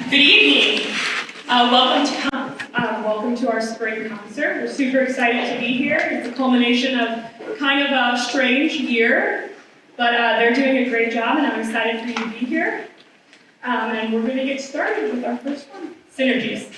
Good evening. Welcome to our spring concert. We're super excited to be here. It's a culmination of kind of a strange year, but they're doing a great job, and I'm excited for you to be here. And we're going to get started with our first one, Synergies.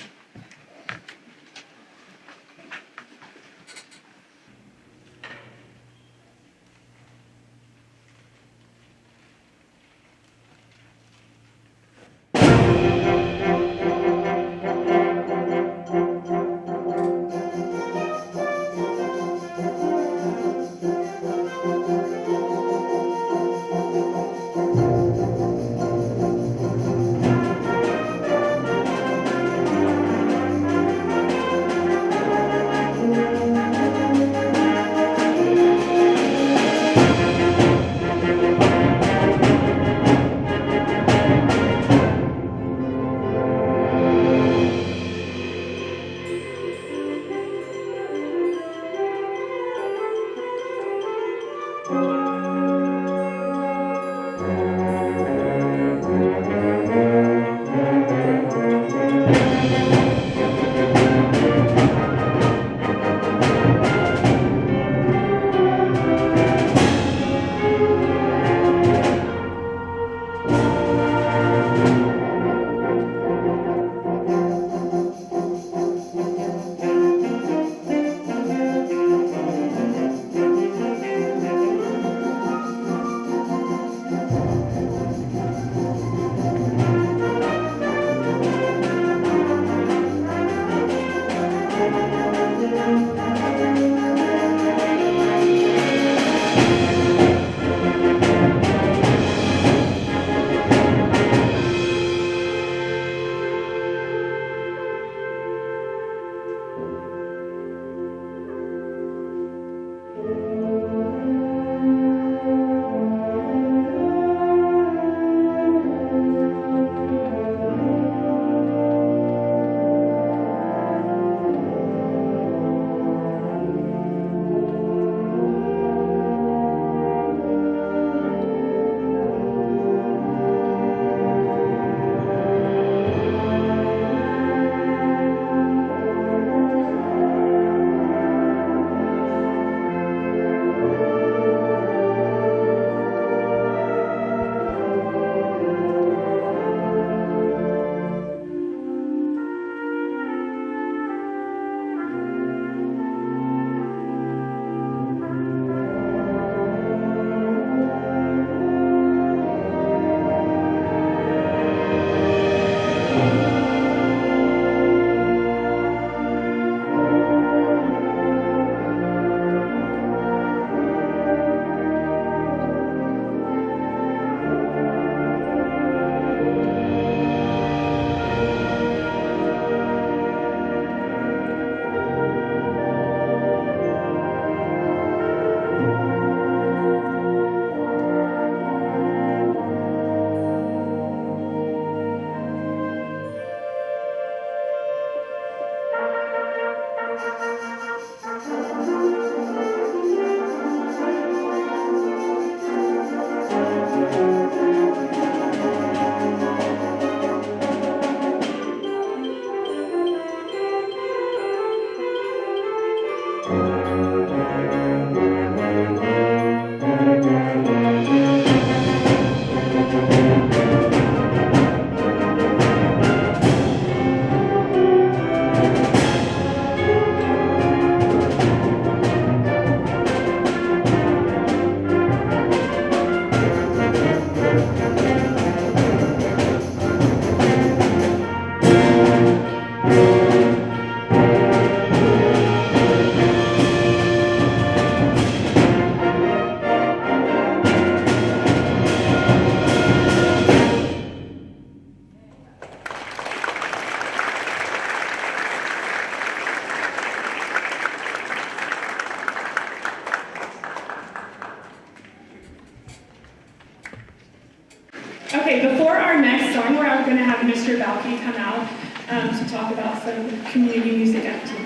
Okay, before our next song, we're going to have Mr. Balky come out to talk about some community music activities.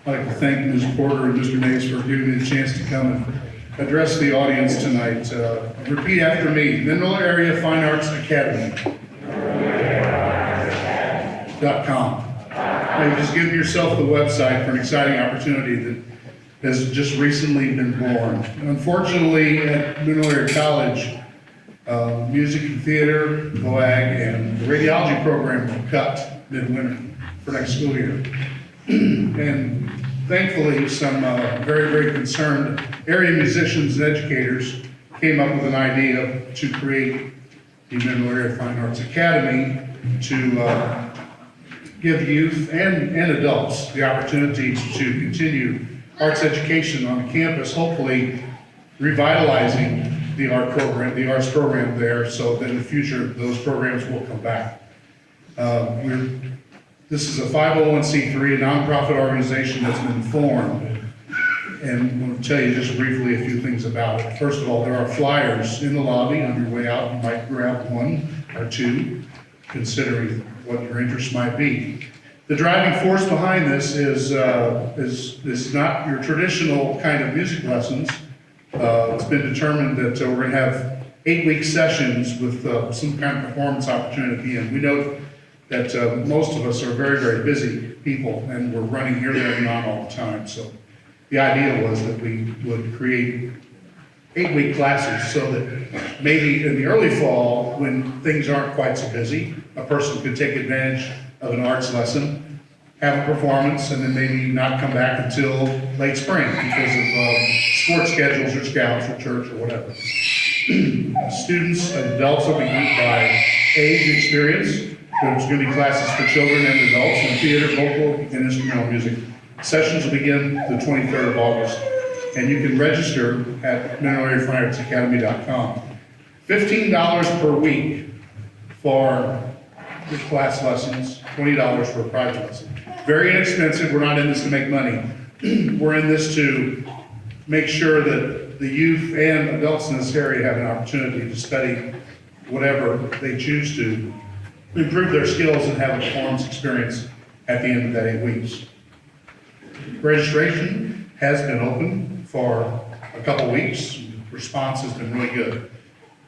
I'd like to thank Ms. Porter and Mr. Mays for giving me the chance to come and address the audience tonight. Repeat after me, Mineral Area Fine Arts Academy.com. Now, just give yourself the website for an exciting opportunity that has just recently been born. Unfortunately, at Mineral Area College, music and theater, VOAG, and the radiology program were cut midwinter for next school year. And thankfully, some very, very concerned area musicians and educators came up with an idea to create the Mineral Area Fine Arts Academy to give youth and adults the opportunity to continue arts education on campus, hopefully revitalizing the arts program there, so that in the future those programs will come back. This is a 501c3, a nonprofit organization that's been formed, and I'm going to tell you just briefly a few things about it. First of all, there are flyers in the lobby. On your way out, you might grab one or two, considering what your interest might be. The driving force behind this is not your traditional kind of music lessons. It's been determined that we're going to have 8-week sessions with some kind of performance opportunity at the end. We know that most of us are very, very busy people, and we're running here, there, and beyond all the time. So the idea was that we would create 8-week classes so that maybe in the early fall, when things aren't quite so busy, a person could take advantage of an arts lesson, have a performance, and then maybe not come back until late spring because of sports schedules or scouts or church or whatever. Students and adults will be grouped by age and experience. There's going to be classes for children and adults in theater, vocal, and instrumental music. Sessions will begin the 23rd of August, and you can register at mineralareafineartsacademy.com. $15 per week for your class lessons, $20 for a private lesson. Very inexpensive. We're not in this to make money. We're in this to make sure that the youth and adults in this area have an opportunity to study whatever they choose to, improve their skills, and have a performance experience at the end of that 8 weeks. Registration has been open for a couple weeks. Response has been really good.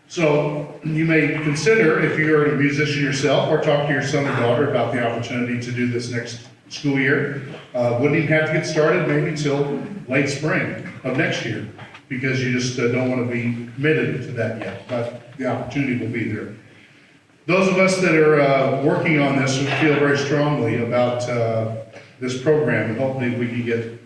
So you may consider, if you're a musician yourself, or talk to your son or daughter about the opportunity to do this next school year. Wouldn't even have to get started maybe till late spring of next year, because you just don't want to be committed to that yet, but the opportunity will be there. Those of us that are working on this feel very strongly about this program, and hopefully we can get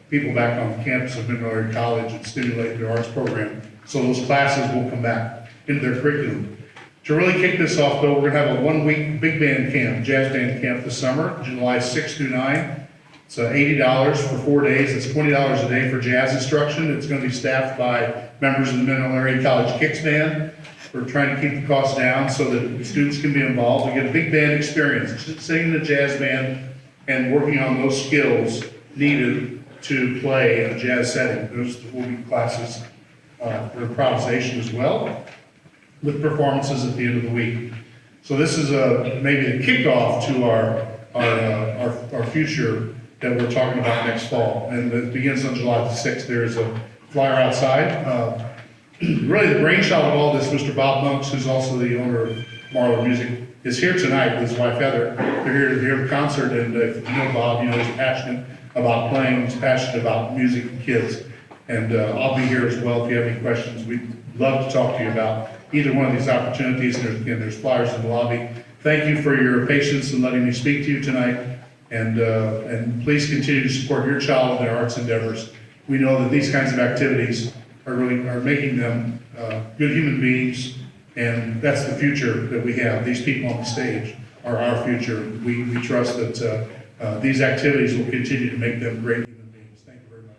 people back on the campus of Mineral Area College and stimulate their arts program, so those classes will come back into their curriculum. To really kick this off, though, we're going to have a 1-week big band camp, jazz band camp this summer, July 6th through 9th. It's $80 for 4 days. It's $20 a day for jazz instruction. It's going to be staffed by members of the Mineral Area College Kicks Band. We're trying to keep the costs down so that students can be involved. We get a big band experience, singing the jazz band and working on those skills needed to play in a jazz setting. Those will be classes for improvisation as well, with performances at the end of the week. So this is maybe a kickoff to our future that we're talking about next fall, and it begins on July the 6th. There's a flyer outside. Really, the brainchild of all this, Mr. Bob Monks, who's also the owner of Marlowe Music, is here tonight with his wife Heather. They're here to hear the concert, and if you know Bob, you know he's passionate about playing, he's passionate about music and kids. And I'll be here as well if you have any questions. We'd love to talk to you about either one of these opportunities. And there's flyers in the lobby. Thank you for your patience in letting me speak to you tonight. And please continue to support your child in their arts endeavors. We know that these kinds of activities are making them good human beings, and that's the future that we have. These people on the stage are our future. We trust that these activities will continue to make them great human beings. Thank you very much.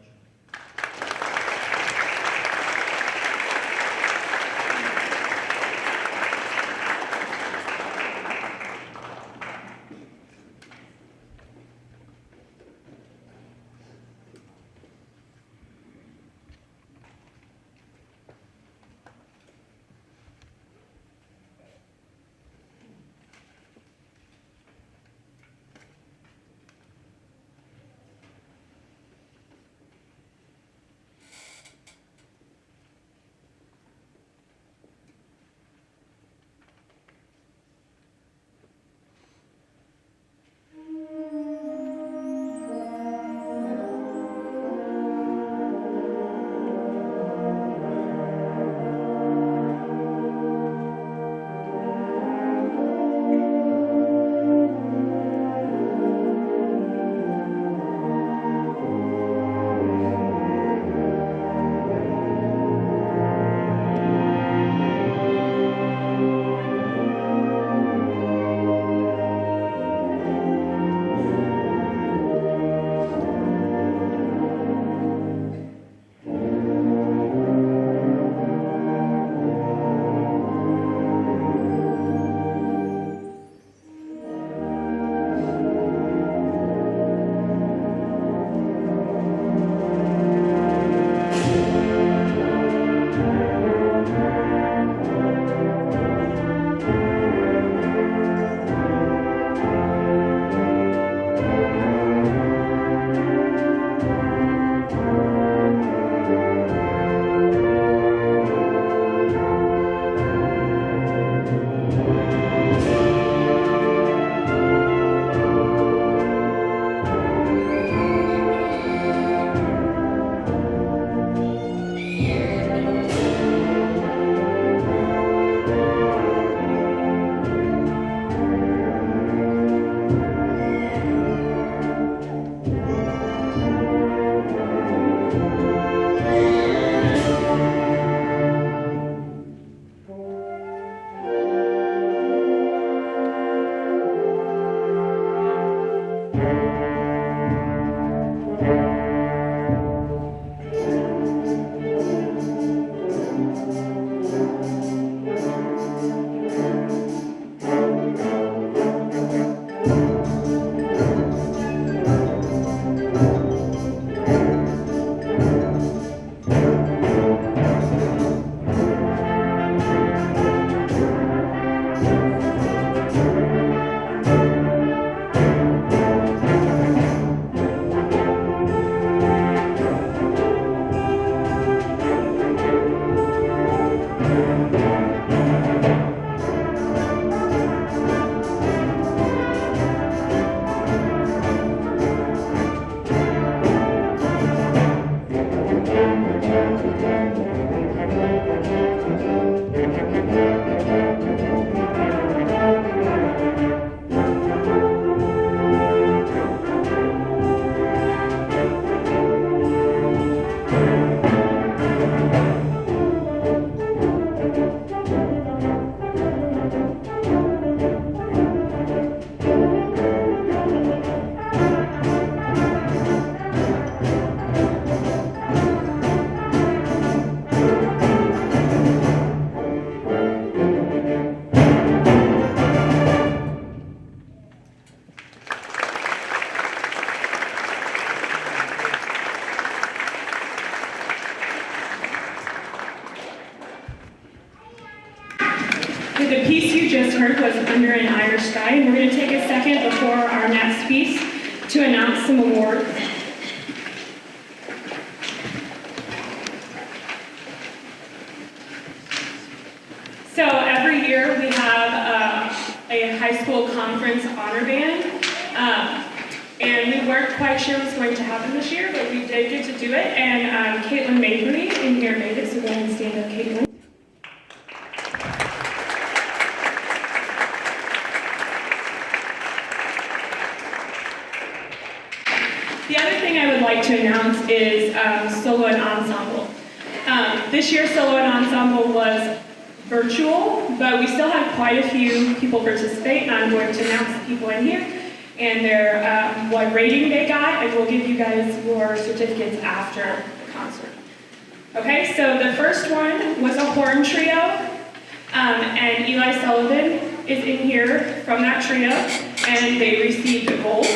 just heard was Under an Irish Sky, and we're going to take a second before our next piece to announce some awards. So every year we have a high school conference honor band, and we weren't quite sure it was going to happen this year, but we did get to do it, and Caitlin Mabry in here made it, so go ahead and stand up, Caitlin. The other thing I would like to announce is solo and ensemble. This year's solo and ensemble was virtual, but we still had quite a few people participate, and I'm going to announce the people in here and their what rating they got, and we'll give you guys your certificates after the concert. Okay, so the first one was a horn trio, and Eli Sullivan is in here from that trio, and they received a gold.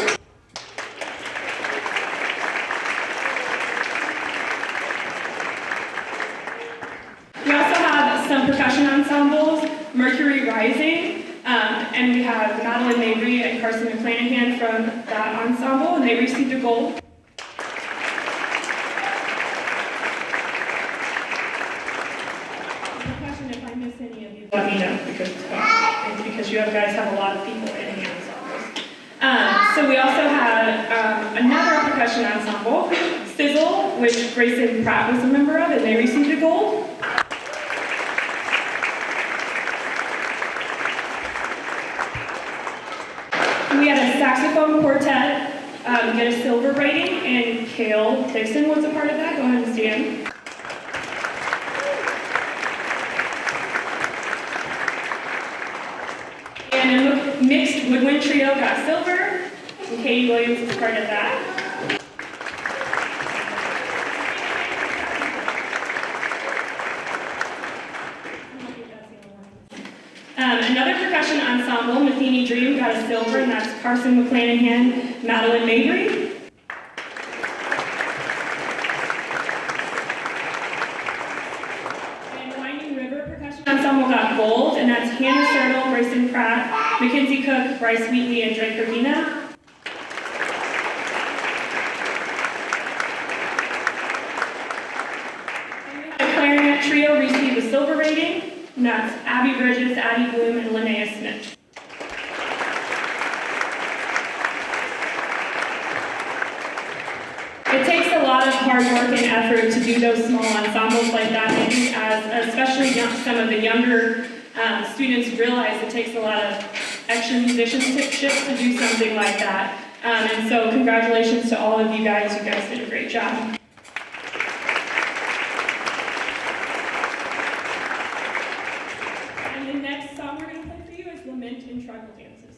We also have some percussion ensembles, Mercury Rising, and we have Madeline Mabry and Carson McClanahan from that ensemble, and they received a gold. Question, if I miss any of you, let me know, because you guys have a lot of people in the ensembles. So we also had another percussion ensemble, Sizzle, which Grayson Pratt was a member of, and they received a gold. We had a saxophone quartet get a silver rating, and Cale Dixon was a part of that. Go ahead and stand. And a mixed woodwind trio got silver, and Katie Williams was part of that. Another percussion ensemble, Matheny Dream, got a silver, and that's Carson McClanahan, Madeline Mabry. And Winding River Percussion Ensemble got gold, and that's Hannah Sertle, Grayson Pratt, Mackenzie Cook, Bryce Wheatley, and Drake Urbina. The clarinet trio received a silver rating. And that's Abby Bridges, Addie Bloom, and Linnea Smith. It takes a lot of hard work and effort to do those small ensembles like that, and as especially some of the younger students realize it takes a lot of extra musicianship to do something like that. And so congratulations to all of you guys. You guys did a great job. The next song we're going to play for you is Lament in Tribal Dances.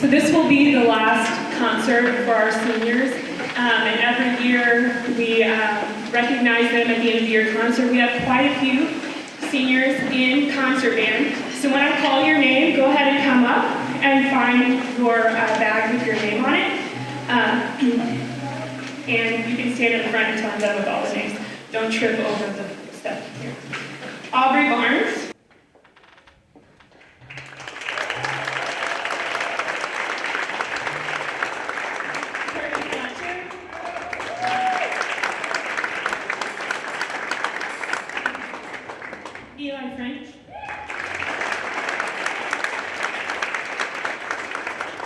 this will be the last concert for our seniors. And every year we recognize them at the end of the year concert. We have quite a few seniors in concert band. So when I call your name, go ahead and come up and find your bag with your name on it. And you can stand in the front until I'm done with all the names. Don't trip over the stuff here. Aubrey Barnes. Eli French.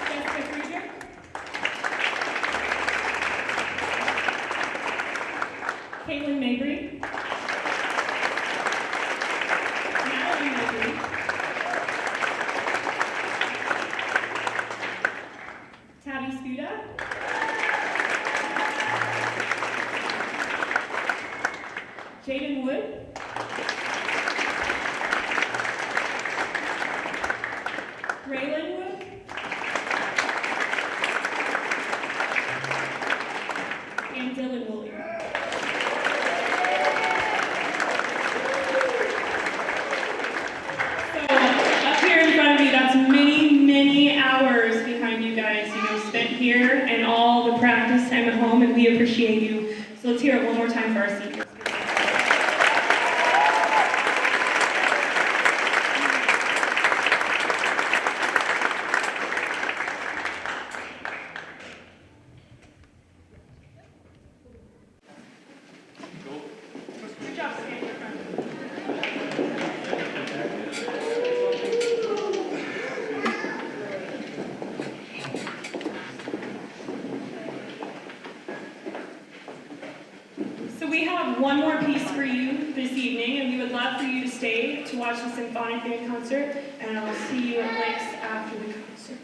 Jessica Krieger. Caitlin Mabry. Natalie Mabry. Tabby Scuda. Jaden Wood. Raylan Wood. And Dylan Woolley. So up here in front of you, that's many, many hours behind you guys, spent here and all the practice time at home, and we appreciate you. So let's hear it one more time for our seniors. Good job, stand in front. So we have one more piece for you this evening, and we would love for you to stay to watch the Symphonic Band concert, and I'll see you at Lick's after the concert.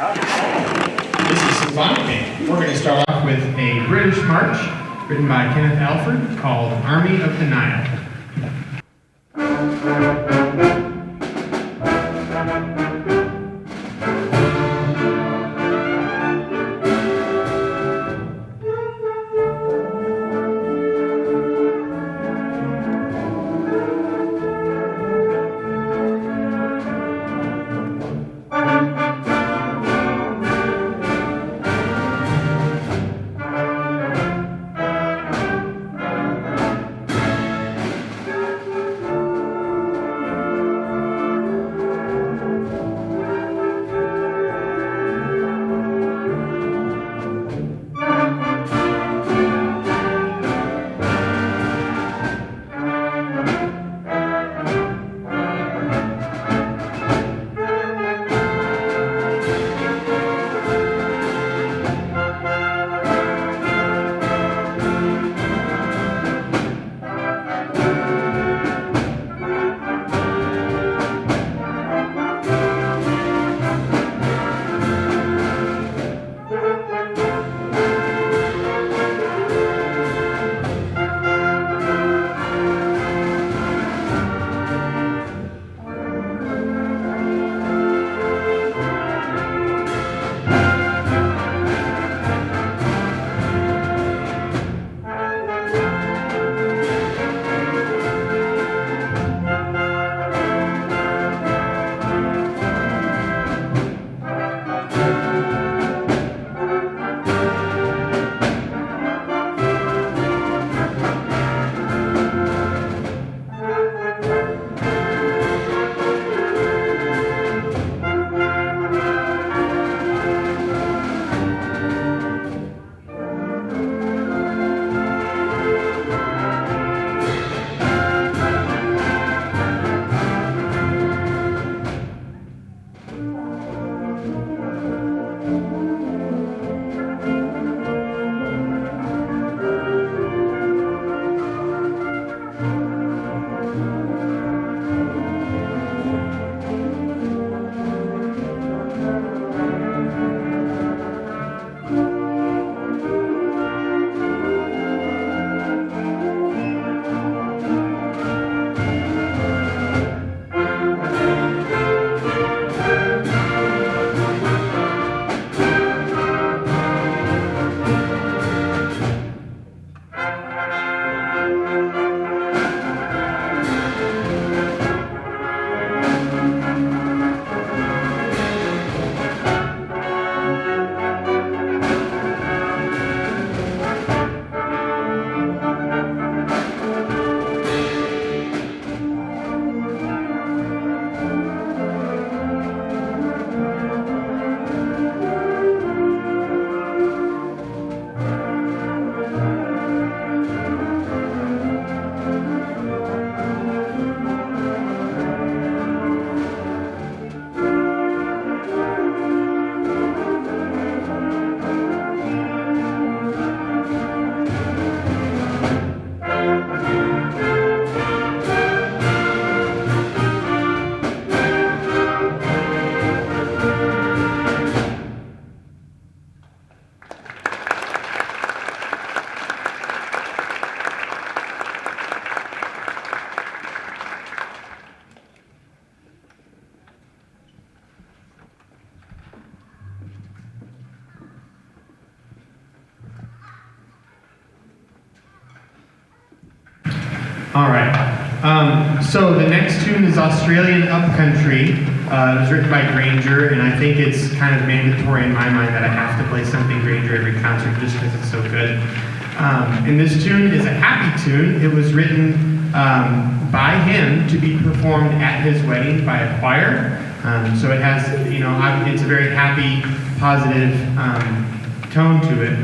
This is Symphonic Band. We're going to start off with a British march written by Kenneth Alford called Army of the Nile. All right. So the next tune is Australian Upcountry. It was written by Grainger, and I think it's kind of mandatory in my mind that I have to play something Grainger every concert just because it's so good. And this tune is a happy tune. It was written by him to be performed at his wedding by a choir. So it has, it's a very happy, positive tone to it.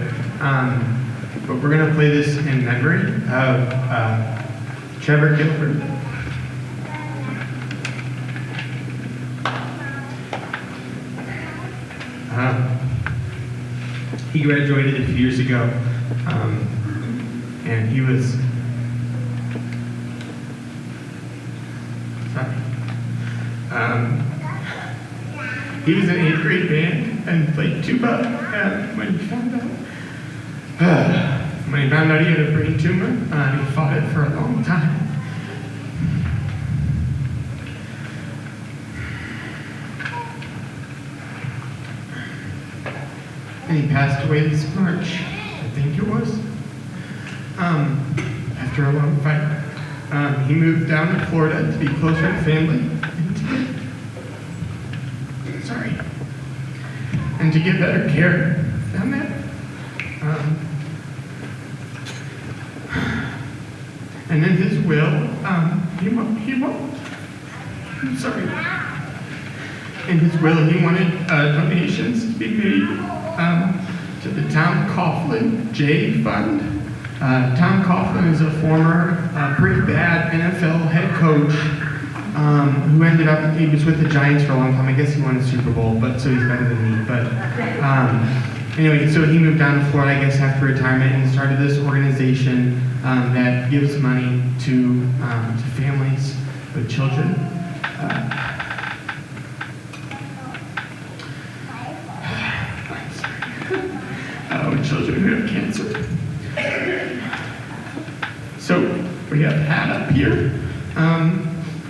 But we're going to play this in memory of Trevor Gilbert. He graduated a few years ago, and he was He was in 8th grade band and played tuba when he found out. When he found out he had a brain tumor, he fought it for a long time. And he passed away this March, I think it was, after a long fight. He moved down to Florida to be closer to family and to get better care. Found that? And in his will, in his will, he wanted donations to be made to the Town Coughlin J Fund. Town Coughlin is a former pretty bad NFL head coach who ended up, he was with the Giants for a long time. I guess he won a Super Bowl, but so he's better than me. But anyway, so he moved down to Florida, I guess, after retirement and started this organization that gives money to families with children. With children who have cancer. So we have Pat up here.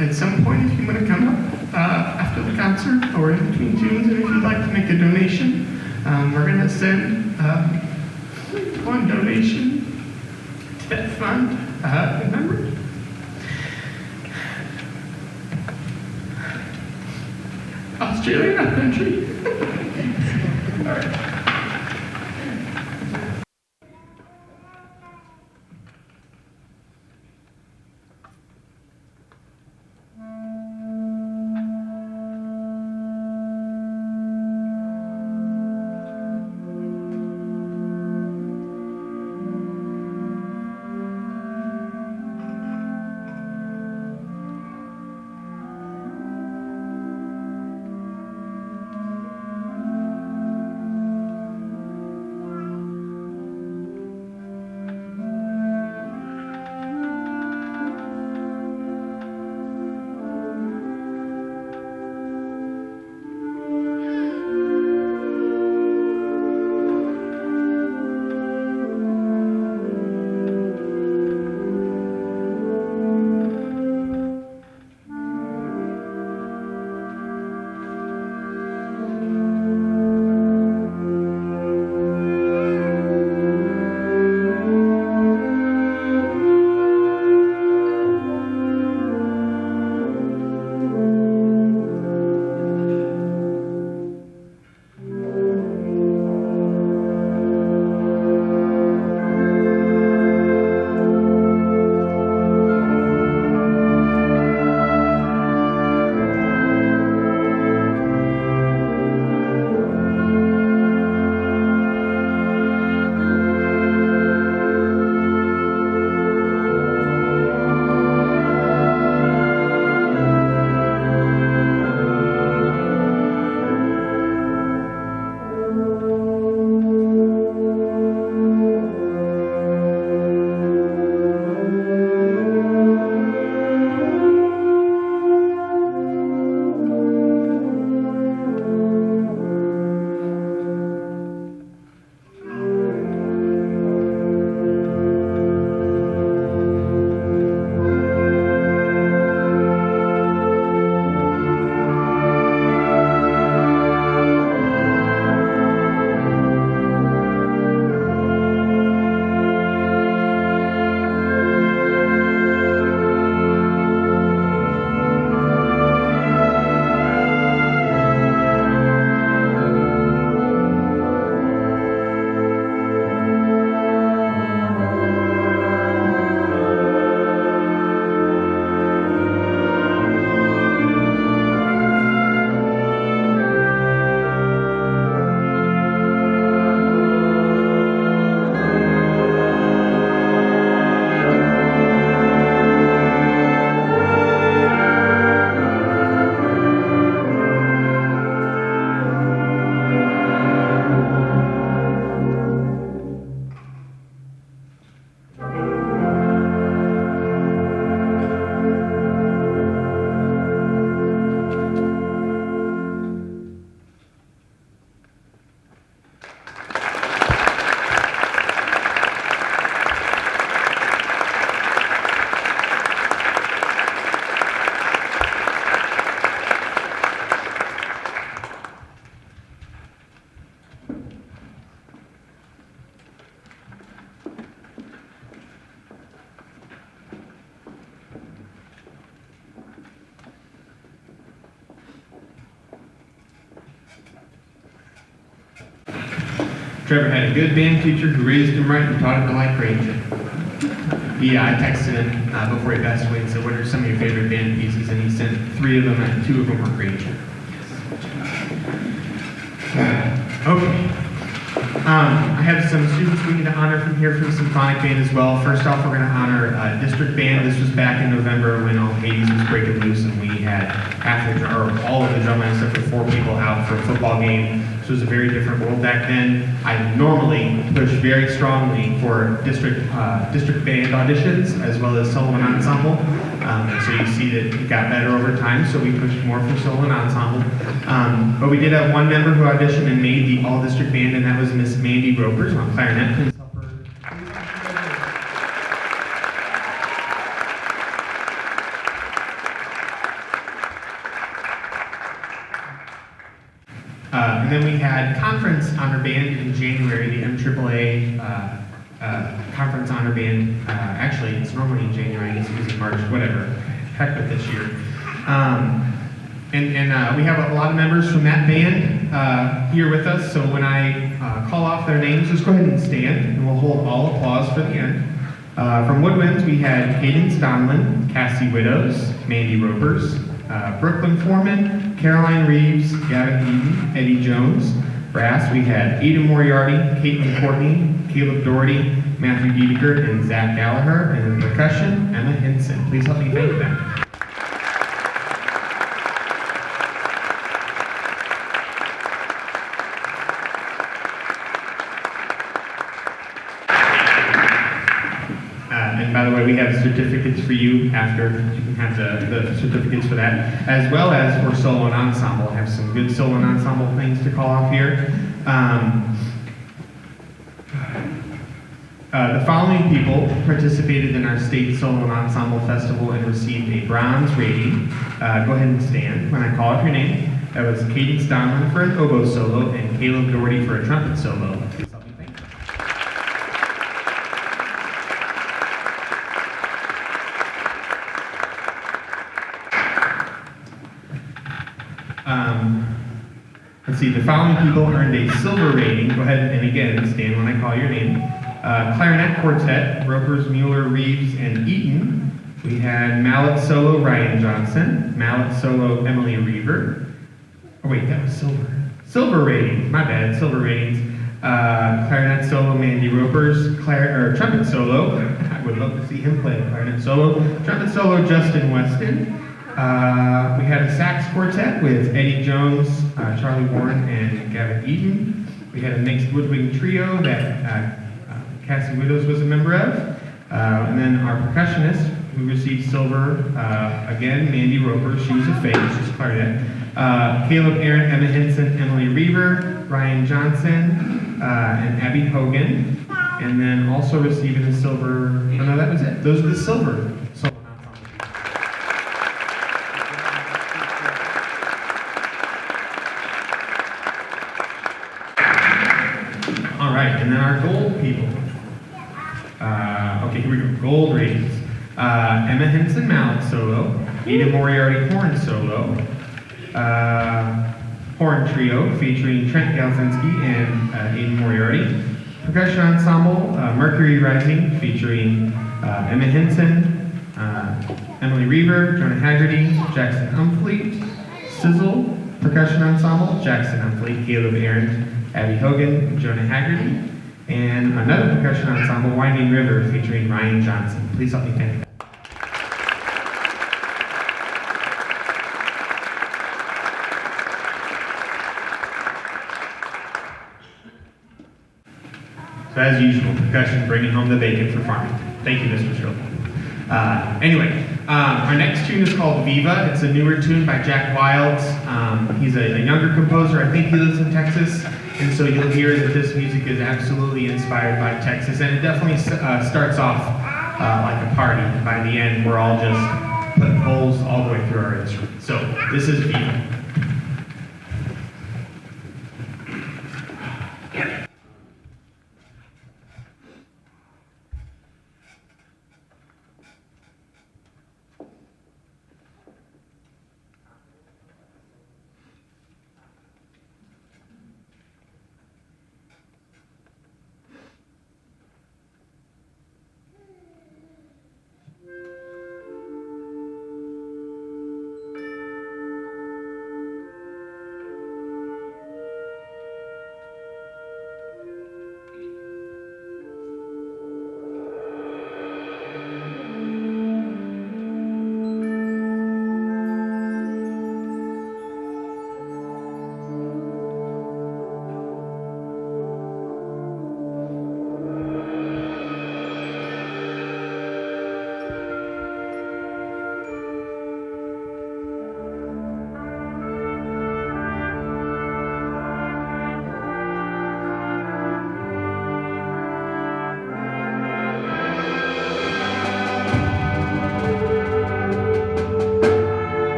At some point, if you want to come up after the concert or in between tunes, and if you'd like to make a donation, we're going to send one donation to that fund. Remember? Australia, our country. All right. Trevor had a good band teacher who raised him right and taught him to like Grainger. I texted him before he passed away and said, what are some of your favorite band pieces? And he sent 3 of them, and 2 of them were Grainger. Okay. I have some students we need to honor from here from the Symphonic Band as well. First off, we're going to honor District Band. This was back in November when all Hades was breaking loose, and we had all of the drum line except for 4 people out for a football game. This was a very different world back then. I normally push very strongly for district band auditions as well as solo and ensemble. And so you see that it got better over time, so we pushed more for solo and ensemble. But we did have one member who auditioned and made the all-district band, and that was Miss Mandy Ropers on clarinet. Please help her. And then we had conference honor band in January, the MAAA conference honor band. Actually, it's normally in January, I guess it was in March, whatever. Heck with this year. And we have a lot of members from that band here with us, so when I call off their names, just go ahead and stand, and we'll hold all applause for the end. From Woodwinds, we had Cadance Donlin, Cassie Widows, Mandy Ropers, Brooklyn Foreman, Caroline Reeves, Gavin Eaton, Eddie Jones. Brass, we had Ada Moriarty, Caitlin Courtney, Caleb Doherty, Matthew Diedeker, and Zach Gallagher. And in percussion, Emma Henson. Please help me thank them. And by the way, we have certificates for you after. You can have the certificates for that, as well as for solo and ensemble. I have some good solo and ensemble things to call off here. The following people participated in our state solo and ensemble festival and received a bronze rating. Go ahead and stand when I call out your name. That was Cadance Donlin for an oboe solo and Caleb Doherty for a trumpet solo. Please help me thank you. Let's see, the following people earned a silver rating. Go ahead and again stand when I call your name. Clarinet Quartet, Ropers, Mueller, Reeves, and Eaton. We had mallet solo, Ryan Johnson. Mallet solo, Emily Reaver. Oh wait, that was silver. Silver rating, my bad, silver ratings. Clarinet solo, Mandy Ropers. Trumpet solo, I would love to see him play a clarinet solo. Trumpet solo, Justin Weston. We had a sax quartet with Eddie Jones, Charlie Warren, and Gavin Eaton. We had a mixed woodwind trio that Cassie Widows was a member of. And then our percussionist, who received silver, again, Mandy Roper, she was a fake, she's clarinet. Caleb Aaron, Emma Henson, Emily Reaver, Ryan Johnson, and Abby Hogan. And then also receiving the silver, oh no, that was it. Those are the silver. All right, and then our gold people. Okay, here we go. Gold ratings. Emma Henson mallet solo. Ada Moriarty horn solo. Horn trio featuring Trent Galzinski and Ada Moriarty. Percussion ensemble, Mercury Rising featuring Emma Henson, Emily Reaver, Jonah Haggerty, Jackson Umfleet. Sizzle percussion ensemble, Jackson Umfleet, Caleb Aaron, Abby Hogan, Jonah Haggerty. And another percussion ensemble, Winding River, featuring Ryan Johnson. Please help me thank them. So as usual, percussion bringing home the bacon for Farmington. Thank you, Mr. Sheldon. Anyway, our next tune is called Viva. It's a newer tune by Jack Wilds. He's a younger composer. I think he lives in Texas. And so you'll hear that this music is absolutely inspired by Texas. And it definitely starts off like a party. By the end, we're all just putting holes all the way through our instruments. So this is Viva.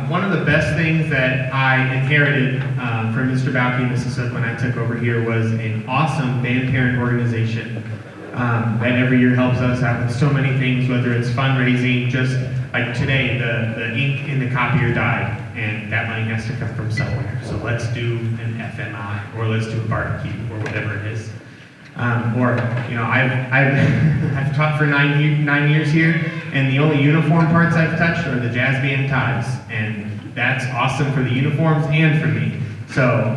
one of the best things that I inherited from Mr. Bauke and Mrs. Sook when I took over here was an awesome band parent organization that every year helps us out with so many things, whether it's fundraising, just like today, the ink in the copier died, and that money has to come from somewhere. So let's do an FMI, or let's do a barbecue, or whatever it is. I've taught for 9 years here, and the only uniform parts I've touched are the jazz band ties, and that's awesome for the uniforms and for me. So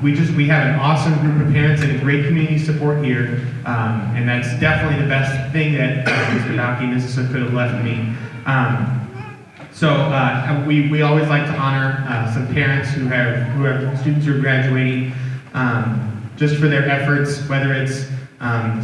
we have an awesome group of parents and great community support here, and that's definitely the best thing that Mr. Bauke and Mrs. Sook could have left me. We always like to honor some parents who have students who are graduating. Just for their efforts, whether it's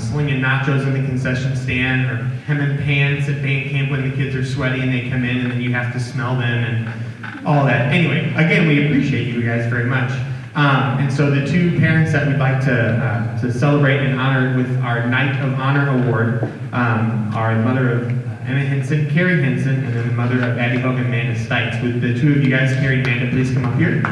slinging nachos in the concession stand or hemming pants at band camp when the kids are sweaty and they come in and then you have to smell them and all that. Anyway, again, we appreciate you guys very much. And so the two parents that we'd like to celebrate and honor with our Night of Honor Award are the mother of Emma Henson, Carrie Henson, and then the mother of Addie Hogan and Amanda Stites. Would the two of you guys, Carrie and Amanda, please come up here?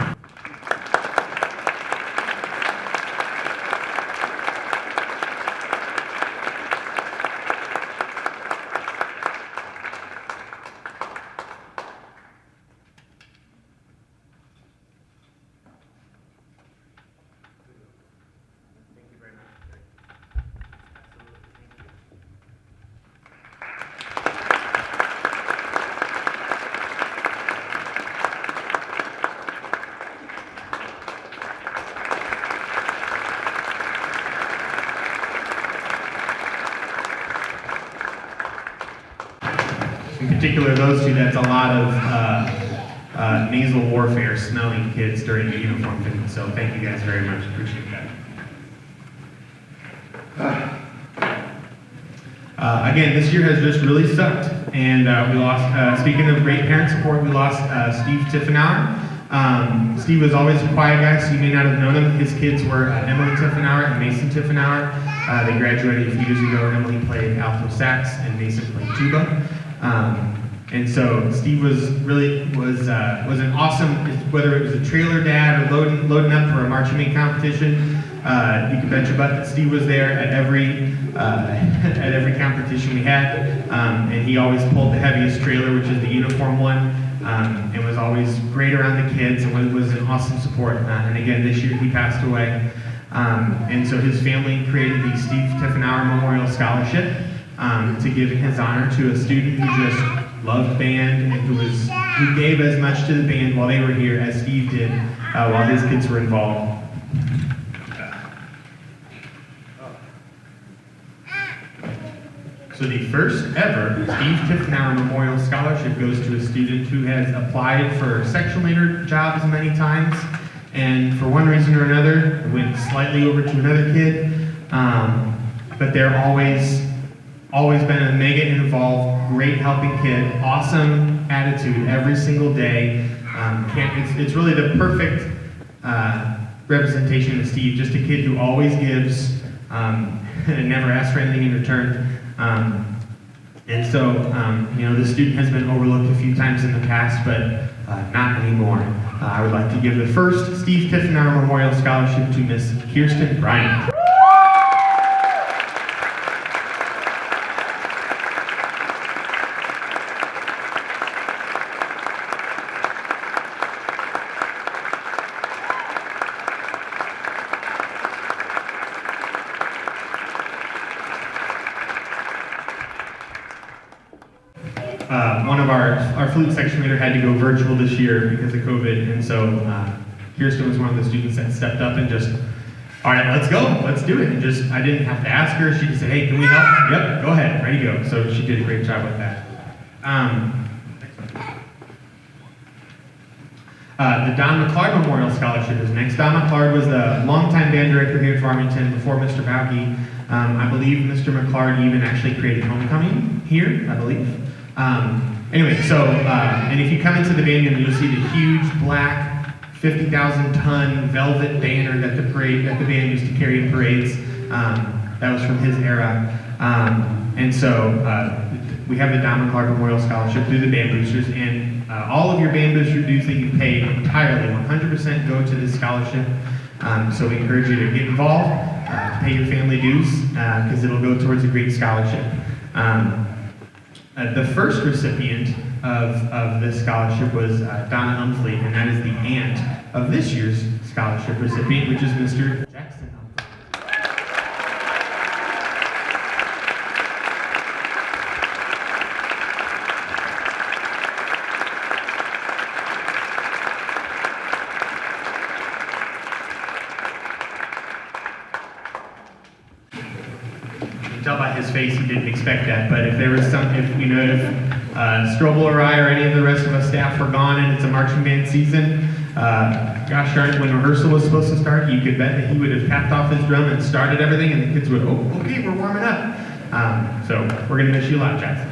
In particular, those two, that's a lot of nasal warfare, smelling kids during the uniform fitting. So thank you guys very much. Appreciate that. Again, this year has just really sucked. And we lost, speaking of great parent support, we lost Steve Tiffenauer. Steve was always a quiet guy, so you may not have known him. His kids were Emily Tiffenauer and Mason Tiffenauer. They graduated a few years ago. Emily played alto sax and Mason played tuba. And so Steve was an awesome, whether it was a trailer dad or loading up for a marching band competition. You can bet your butt that Steve was there at every competition we had, and he always pulled the heaviest trailer, which is the uniform one, and was always great around the kids and was an awesome support. And again, this year he passed away, and so his family created the Steve Tiffenauer Memorial Scholarship to give in his honor to a student who just loved band and who gave as much to the band while they were here as Steve did while his kids were involved. So the first ever Steve Tiffenauer Memorial Scholarship goes to a student who has applied for section leader jobs many times, and for one reason or another went slightly over to another kid, but they're always been a mega involved, great helping kid, awesome attitude every single day. It's really the perfect representation of Steve, just a kid who always gives and never asks for anything in return. And so, the student has been overlooked a few times in the past, but not anymore. I would like to give the first Steve Tiffenauer Memorial Scholarship to Miss Kirsten Bryant. One of our flute section leader had to go virtual this year because of COVID, and so Kirsten was one of the students that stepped up and just, all right, let's go, let's do it. And I didn't have to ask her. She just said, hey, can we help? Yep, go ahead, ready to go. So she did a great job with that. The Don McClard Memorial Scholarship is next. Don McClard was the longtime band director here at Farmington before Mr. Bauke. I believe Mr. McClard even actually created Homecoming here, I believe. Anyway, so, and if you come into the band room, you'll see the huge black 50,000-ton velvet banner that the band used to carry in parades. That was from his era. And so we have the Don McClard Memorial Scholarship through the band boosters, and All of your band booster dues that you pay entirely, 100% go to this scholarship. So we encourage you to get involved, pay your family dues, because it'll go towards a great scholarship. The first recipient of this scholarship was Donna Umfleet, and that is the aunt of this year's scholarship recipient, which is Mr. Jackson Umfleet. Tell by his face he didn't expect that, but if there was some, if Strobel or I or any of the rest of us staff were gone and it's a marching band season, gosh darn it, when rehearsal was supposed to start, you could bet that he would have tapped off his drum and started everything, and the kids would, oh, okay, we're warming up. So we're gonna miss you a lot, Jackson.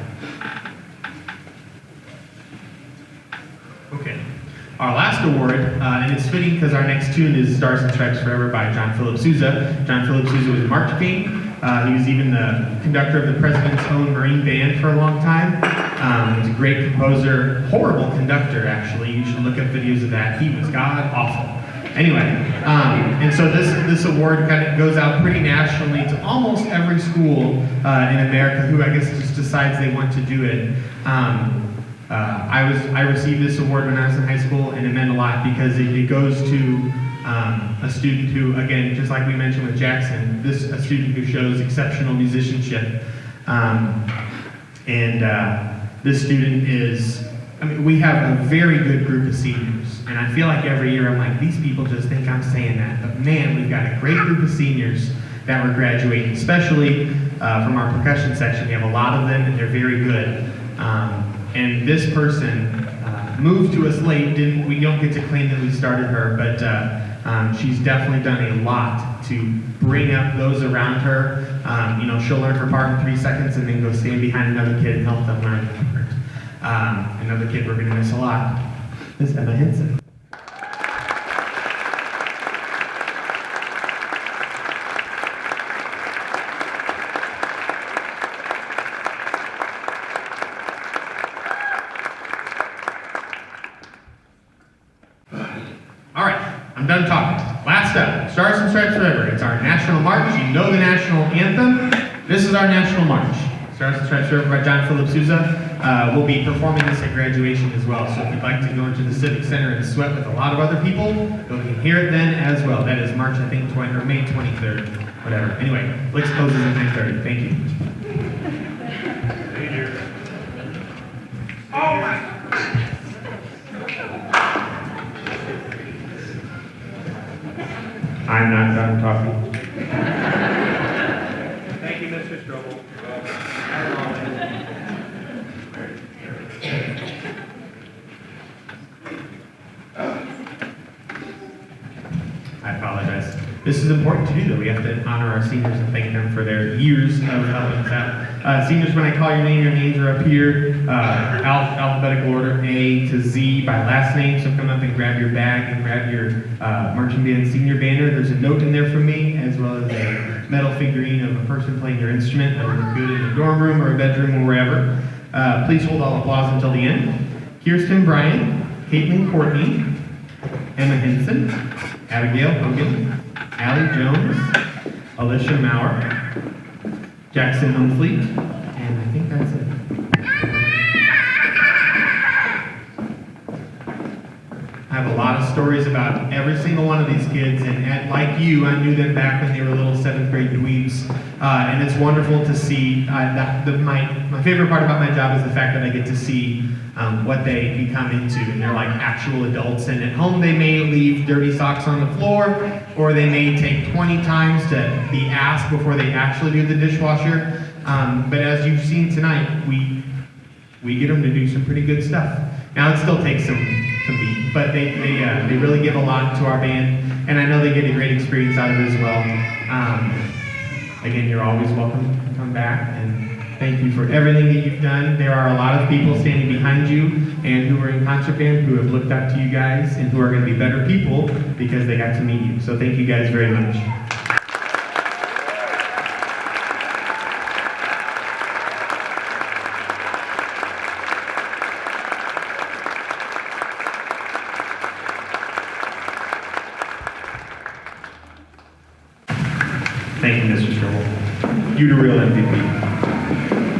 Okay. Our last award, and it's fitting because our next tune is Stars and Stripes Forever by John Philip Sousa. John Philip Sousa was a March King. He was even the conductor of the President's Own Marine Band for a long time. He's a great composer, horrible conductor, actually. You should look up videos of that. He was god-awful. Anyway, and so this award kind of goes out pretty nationally to almost every school in America who I guess just decides they want to do it. I received this award when I was in high school, and it meant a lot because it goes to a student who, again, just like we mentioned with Jackson, a student who shows exceptional musicianship. This student is, we have a very good group of seniors, and I feel like every year I'm like, these people just think I'm saying that, but man, we've got a great group of seniors that we're graduating, especially from our percussion section. We have a lot of them, and they're very good. And this person moved to us late. We don't get to claim that we started her, but she's definitely done a lot to bring up those around her. She'll learn her part in 3 seconds and then go stand behind another kid and help them learn their part. Another kid we're going to miss a lot is Emma Henson. All right, I'm done talking. Last up, Stars and Stripes Forever. It's our national march. You know the national anthem. This is our national march. Stars and Stripes Forever by John Philip Sousa. We'll be performing this at graduation as well. So if you'd like to go into the Civic Center and sweat with a lot of other people, you can hear it then as well. That is March, I think, May 23rd, whatever. Anyway, Licks closes at 9:30. Thank you. Oh my. I'm not done talking. Thank you, Mr. Strobel. I apologize. This is important to do, though. We have to honor our seniors and thank them for their years of helping us out. Seniors, when I call your names are up here. Alphabetical order, A to Z by last name. So come up and grab your bag and grab your marching band senior banner. There's a note in there from me, as well as a metal figurine of a person playing their instrument that would look good in a dorm room or a bedroom or wherever. Please hold all applause until the end. Kirsten Bryan, Caitlin Courtney, Emma Henson, Abigail Hogan, Allie Jones, Alicia Maurer, Jackson Umfleet, and I think that's it. I have a lot of stories about every single one of these kids, and like you, I knew them back when they were little 7th grade dweebs, and it's wonderful to see. My favorite part about my job is the fact that I get to see what they become into, and they're like actual adults, and at home they may leave dirty socks on the floor, or they may take 20 times to be asked before they actually do the dishwasher, but as you've seen tonight, we get them to do some pretty good stuff. Now it still takes some beat, but they really give a lot to our band, and I know they get a great experience out of it as well. Again, you're always welcome to come back, and thank you for everything that you've done. There are a lot of people standing behind you and who are in concert band who have looked up to you guys and who are going to be better people because they got to meet you. So thank you guys very much. Thank you, Mr. Strobel. You the real MVP.